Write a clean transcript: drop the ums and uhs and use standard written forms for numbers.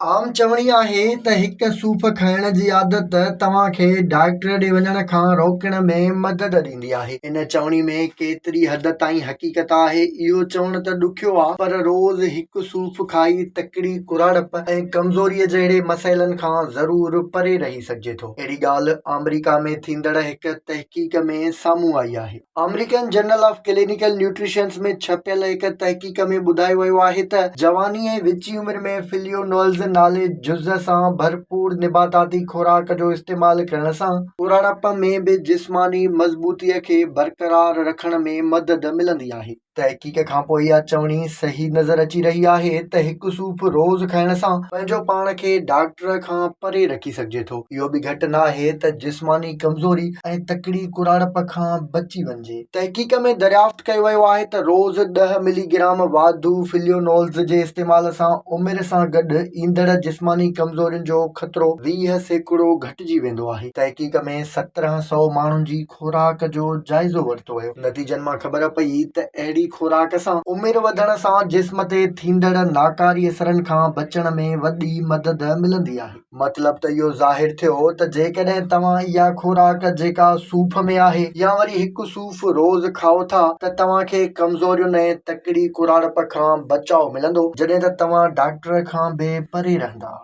आम चवणी आहे त हिक सूफ़ खाइण जी आदत तव्हांखे डॉक्टर ॾे वञण खां रोकण में मदद ॾींदी आहे। इन चवणी में केतिरी हद ताईं हक़ीक़त आहे इहो चवण त ॾुखियो आहे, पर रोज़ हिकु सूफ़ खाई तकड़ी कुराड़प ऐं कमज़ोरीअ जहिड़े मसइलनि खां ज़रूर परे रही सघिजे थो। अहिड़ी ॻाल्हि अमेरिका में थींदड़ हिक तहक़ीक़ में साम्हूं आई आहे। American journal of clinical nutrition में छपियल हिक तहक़ीक़ में ॿुधायो वियो आहे त जवानी ऐं विची उमिरि में फिलियोनोल्स नाले जुज़ सां भरपूर निबाताती खुराक जो इस्तेमालु करण सां कुराड़प में बि जिस्मानी मज़बूतीअ खे बरक़रार रखण में मदद मिलंदी आहे। तहक़ीक़ खां पोइ इहा चवणी सही नज़र अची रही आहे त हिकु सूफ़ रोज़ खाइण सां पंहिंजो पाण खे डॉक्टर खां परे रखी सघिजे थो। इहो बि घटि न आहे त जिस्मानी कमज़ोरी ऐं तकड़ी कुराड़प खां बची वञिजे। तहक़ीक़ में दरियाफ़्त कयो वियो आहे त रोज़ 10 मिलीग्राम वाधू फिलियोनोल्स जे इस्तेमाल सां उमिरि सां गॾु ईंदड़ जिस्मानी कमज़ोरियुनि जो ख़तरो 20% घटिजी वेंदो आहे। तहक़ीक़ में 1700 माण्हुनि जी खुराक जो जाइज़ो वरितो वियो। नतीजनि मां ख़बर पई त अहिड़ी खुराक सां उमिरि वधण सां जिस्म ते थींदड़ नाकारी असरनि खां बचण में वॾी मदद मिलंदी आहे। मतिलब त इहो ज़ाहिर थियो त जेकॾहिं तव्हां इहा खुराक जेका सूफ़ में आहे या वरी हिकु सूफ़ रोज़ खाओ था त तव्हांखे कमज़ोरियुनि ऐं तकड़ी कुराड़प खां बचाव मिलंदो, जॾहिं त तव्हां डॉक्टर खां बि परे रहंदा।